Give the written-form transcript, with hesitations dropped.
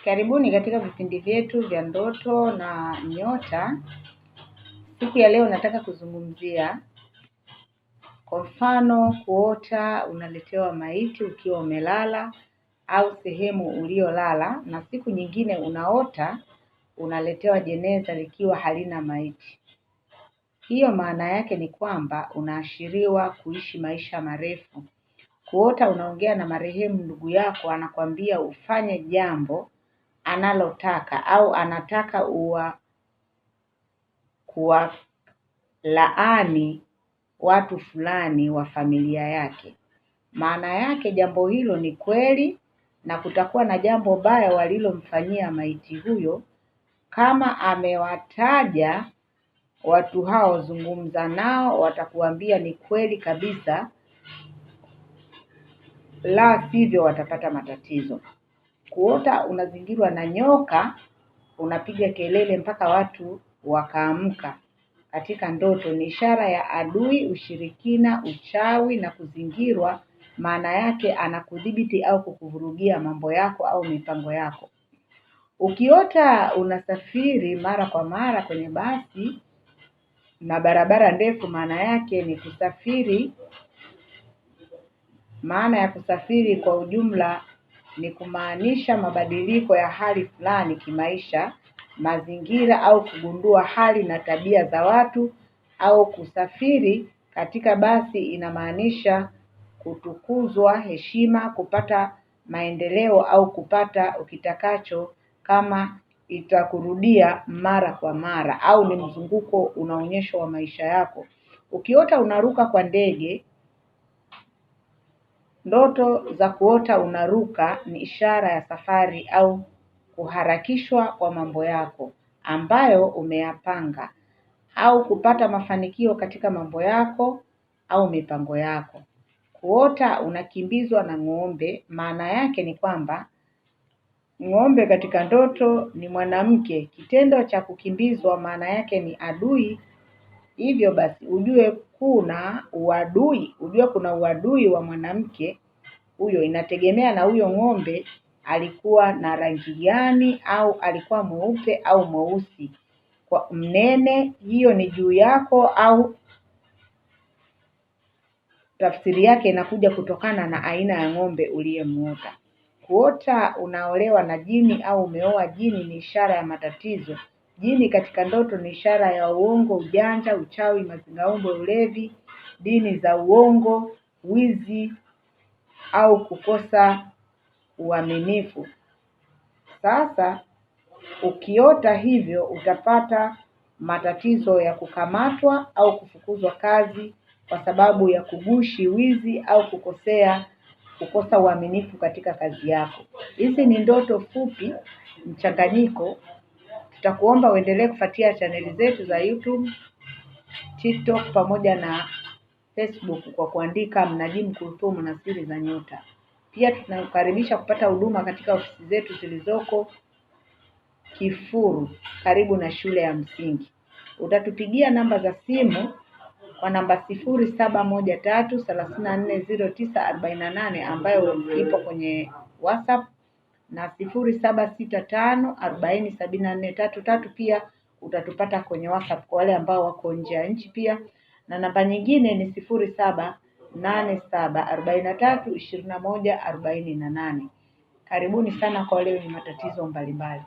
Karibuni katika vipindi vyetu vya ndoto na nyota. Siku ya leo nataka kuzungumzia kwa mfano kuota unaletewa maiti ukiwa umelala au sehemu uliolala, na siku nyingine unaota unaletewa jeneza likiwa halina maiti. Hiyo maana yake ni kwamba unaashiriwa kuishi maisha marefu. Kuota unaongea na marehemu ndugu yako, anakwambia ufanye jambo analotaka au anataka kuwalaani watu fulani wa familia yake. Maana yake jambo hilo ni kweli, na kutakuwa na jambo baya walilomfanyia maiti huyo. Kama amewataja watu hao, zungumza nao, watakuambia ni kweli kabisa, la sivyo watapata matatizo. Kuota unazingirwa na nyoka, unapiga kelele mpaka watu wakaamka katika ndoto, ni ishara ya adui, ushirikina, uchawi na kuzingirwa. Maana yake anakudhibiti au kukuvurugia mambo yako au mipango yako. Ukiota unasafiri mara kwa mara kwenye basi na barabara ndefu, maana yake ni kusafiri. Maana ya kusafiri kwa ujumla ni kumaanisha mabadiliko ya hali fulani kimaisha, mazingira, au kugundua hali na tabia za watu. Au kusafiri katika basi inamaanisha kutukuzwa, heshima, kupata maendeleo au kupata ukitakacho, kama itakurudia mara kwa mara au ni mzunguko unaonyeshwa wa maisha yako. Ukiota unaruka kwa ndege, ndoto za kuota unaruka ni ishara ya safari au kuharakishwa kwa mambo yako ambayo umeyapanga, au kupata mafanikio katika mambo yako au mipango yako. Kuota unakimbizwa na ng'ombe, maana yake ni kwamba ng'ombe katika ndoto ni mwanamke. Kitendo cha kukimbizwa maana yake ni adui. Hivyo basi ujue kuna uadui wa mwanamke huyo. Inategemea na huyo ng'ombe alikuwa na rangi gani, au alikuwa mweupe au mweusi, kwa mnene. Hiyo ni juu yako, au tafsiri yake inakuja kutokana na aina ya ng'ombe uliyemuota. Kuota unaolewa na jini au umeoa jini ni ishara ya matatizo. Jini katika ndoto ni ishara ya uongo, ujanja, uchawi, mazingaombwe, ulevi, dini za uongo, wizi au kukosa uaminifu. Sasa ukiota hivyo utapata matatizo ya kukamatwa au kufukuzwa kazi kwa sababu ya kugushi, wizi au kukosa uaminifu katika kazi yako. Hizi ni ndoto fupi mchanganyiko. Tutakuomba uendelee kufuatia chaneli zetu za YouTube, TikTok pamoja na Facebook kwa kuandika Mnajimu Kulthum na Siri za Nyota. Pia tunakukaribisha kupata huduma katika ofisi zetu zilizoko Kifuru karibu na shule ya msingi. Utatupigia namba za simu kwa namba 0713340948 ambayo ipo kwenye WhatsApp, na 0765407433 pia utatupata kwenye WhatsApp kwa wale ambao wako nje ya nchi pia, na namba nyingine ni 0787432148. Karibuni sana kwa wale wenye matatizo mbalimbali.